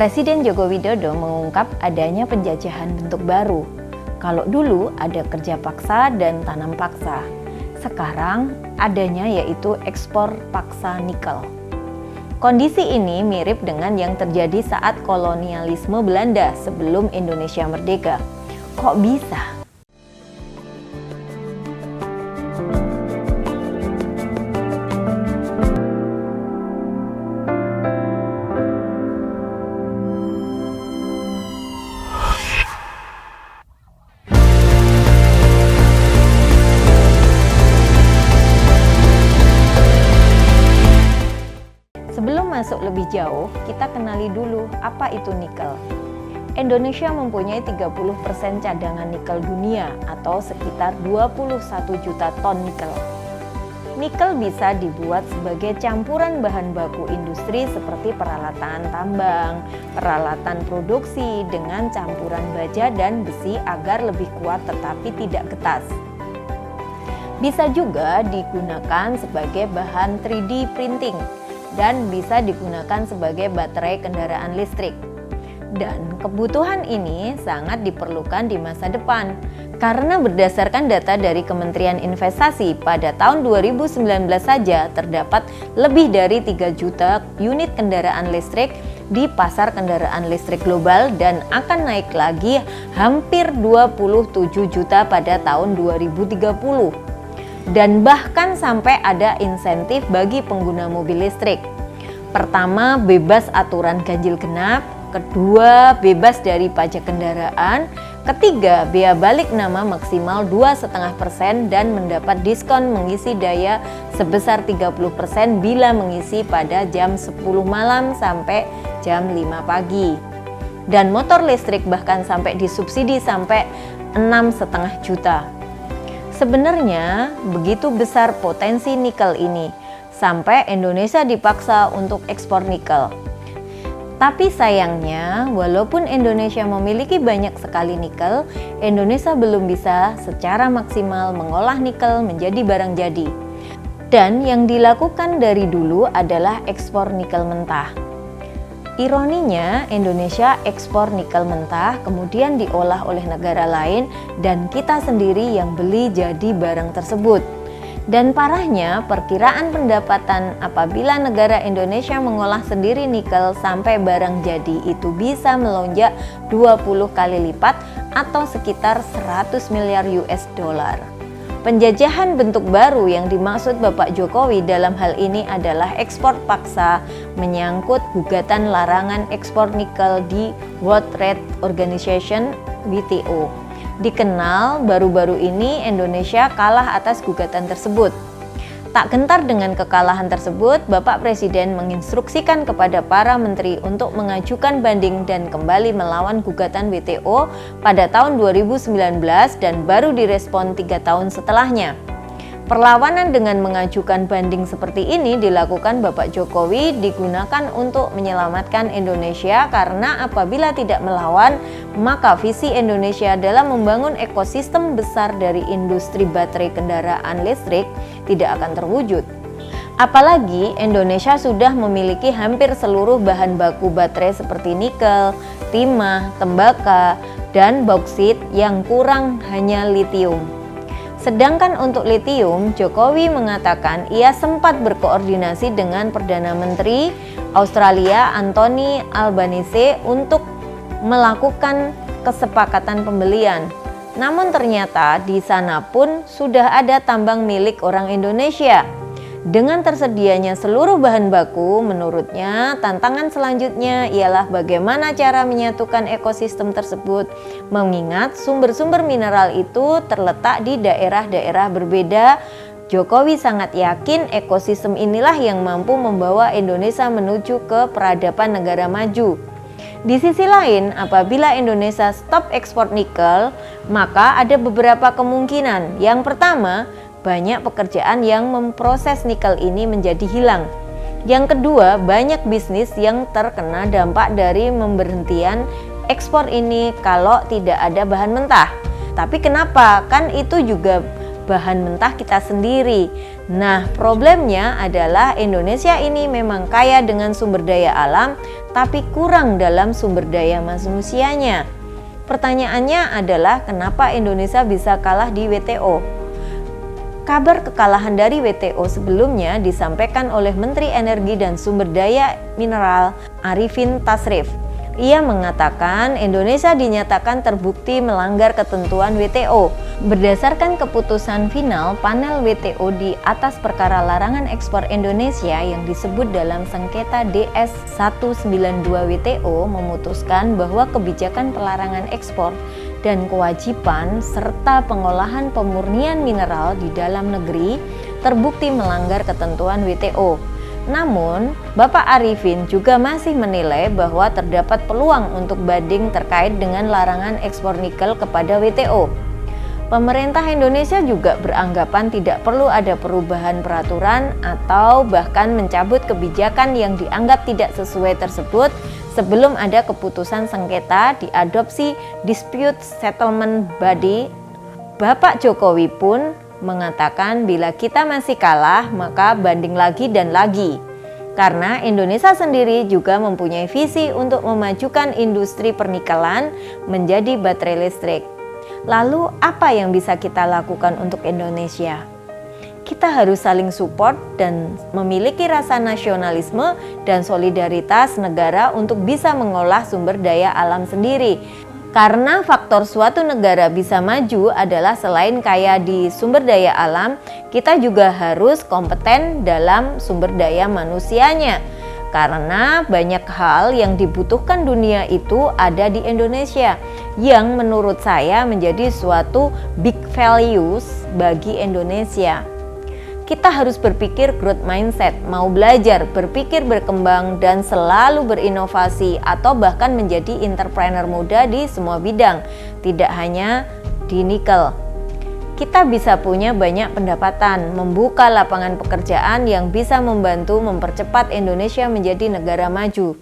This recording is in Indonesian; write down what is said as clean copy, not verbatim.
Presiden Joko Widodo mengungkap adanya penjajahan bentuk baru. Kalau dulu ada kerja paksa dan tanam paksa, sekarang adanya yaitu ekspor paksa nikel. Kondisi ini mirip dengan yang terjadi saat kolonialisme Belanda sebelum Indonesia merdeka. Kok bisa? Sebelum masuk lebih jauh, kita kenali dulu apa itu nikel. Indonesia mempunyai 30% cadangan nikel dunia atau sekitar 21 juta ton nikel. Nikel bisa dibuat sebagai campuran bahan baku industri seperti peralatan tambang, peralatan produksi dengan campuran baja dan besi agar lebih kuat tetapi tidak getas. Bisa juga digunakan sebagai bahan 3D printing dan bisa digunakan sebagai baterai kendaraan listrik. Dan kebutuhan ini sangat diperlukan di masa depan karena berdasarkan data dari Kementerian Investasi pada tahun 2019 saja terdapat lebih dari 3 juta unit kendaraan listrik di pasar kendaraan listrik global dan akan naik lagi hampir 27 juta pada tahun 2030. Dan bahkan sampai ada insentif bagi pengguna mobil listrik. Pertama, bebas aturan ganjil genap. Kedua, bebas dari pajak kendaraan. Ketiga, bea balik nama maksimal 2,5% dan mendapat diskon mengisi daya sebesar 30% bila mengisi pada jam 10 malam sampai jam 5 pagi. Dan motor listrik bahkan sampai disubsidi sampai 6,5 juta. Sebenarnya begitu besar potensi nikel ini, sampai Indonesia dipaksa untuk ekspor nikel. Tapi sayangnya, walaupun Indonesia memiliki banyak sekali nikel, Indonesia belum bisa secara maksimal mengolah nikel menjadi barang jadi. Dan yang dilakukan dari dulu adalah ekspor nikel mentah. Ironinya, Indonesia ekspor nikel mentah kemudian diolah oleh negara lain dan kita sendiri yang beli jadi barang tersebut. Dan parahnya, perkiraan pendapatan apabila negara Indonesia mengolah sendiri nikel sampai barang jadi itu bisa melonjak 20 kali lipat atau sekitar 100 miliar US dollar. Penjajahan bentuk baru yang dimaksud Bapak Jokowi dalam hal ini adalah ekspor paksa menyangkut gugatan larangan ekspor nikel di World Trade Organization (WTO). Dikenal baru-baru ini Indonesia kalah atas gugatan tersebut. Tak gentar dengan kekalahan tersebut, Bapak Presiden menginstruksikan kepada para menteri untuk mengajukan banding dan kembali melawan gugatan WTO pada tahun 2019 dan baru direspon 3 tahun setelahnya. Perlawanan dengan mengajukan banding seperti ini dilakukan Bapak Jokowi digunakan untuk menyelamatkan Indonesia karena apabila tidak melawan, maka visi Indonesia dalam membangun ekosistem besar dari industri baterai kendaraan listrik tidak akan terwujud. Apalagi Indonesia sudah memiliki hampir seluruh bahan baku baterai seperti nikel, timah, tembakau, dan bauksit yang kurang hanya litium. Sedangkan untuk litium, Jokowi mengatakan ia sempat berkoordinasi dengan Perdana Menteri Australia Anthony Albanese untuk melakukan kesepakatan pembelian. Namun ternyata di sana pun sudah ada tambang milik orang Indonesia. Dengan tersedianya seluruh bahan baku, menurutnya tantangan selanjutnya ialah bagaimana cara menyatukan ekosistem tersebut, mengingat sumber-sumber mineral itu terletak di daerah-daerah berbeda. Jokowi sangat yakin ekosistem inilah yang mampu membawa Indonesia menuju ke peradaban negara maju. Di sisi lain, apabila Indonesia stop ekspor nikel, maka ada beberapa kemungkinan. Yang pertama, banyak pekerjaan yang memproses nikel ini menjadi hilang. Yang kedua, banyak bisnis yang terkena dampak dari pemberhentian ekspor ini kalau tidak ada bahan mentah. Tapi kenapa? Kan itu juga bahan mentah kita sendiri. Nah, problemnya adalah Indonesia ini memang kaya dengan sumber daya alam, tapi kurang dalam sumber daya manusianya. Pertanyaannya adalah kenapa Indonesia bisa kalah di WTO? Kabar kekalahan dari WTO sebelumnya disampaikan oleh Menteri Energi dan Sumber Daya Mineral Arifin Tasrif. Ia mengatakan Indonesia dinyatakan terbukti melanggar ketentuan WTO. Berdasarkan keputusan final panel WTO di atas perkara larangan ekspor Indonesia yang disebut dalam sengketa DS-192 WTO memutuskan bahwa kebijakan pelarangan ekspor dan kewajiban serta pengolahan pemurnian mineral di dalam negeri terbukti melanggar ketentuan WTO. Namun, Bapak Arifin juga masih menilai bahwa terdapat peluang untuk banding terkait dengan larangan ekspor nikel kepada WTO. Pemerintah Indonesia juga beranggapan tidak perlu ada perubahan peraturan atau bahkan mencabut kebijakan yang dianggap tidak sesuai tersebut sebelum ada keputusan sengketa diadopsi Dispute Settlement Body. Bapak Jokowi pun mengatakan bila kita masih kalah maka banding lagi dan lagi. Karena Indonesia sendiri juga mempunyai visi untuk memajukan industri pernikelan menjadi baterai listrik. Lalu apa yang bisa kita lakukan untuk Indonesia? Kita harus saling support dan memiliki rasa nasionalisme dan solidaritas negara untuk bisa mengolah sumber daya alam sendiri. Karena faktor suatu negara bisa maju adalah selain kaya di sumber daya alam, kita juga harus kompeten dalam sumber daya manusianya. Karena banyak hal yang dibutuhkan dunia itu ada di Indonesia, yang menurut saya menjadi suatu big values bagi Indonesia. Kita harus berpikir growth mindset, mau belajar, berpikir berkembang, dan selalu berinovasi atau bahkan menjadi entrepreneur muda di semua bidang, tidak hanya di nikel. Kita bisa punya banyak pendapatan, membuka lapangan pekerjaan yang bisa membantu mempercepat Indonesia menjadi negara maju.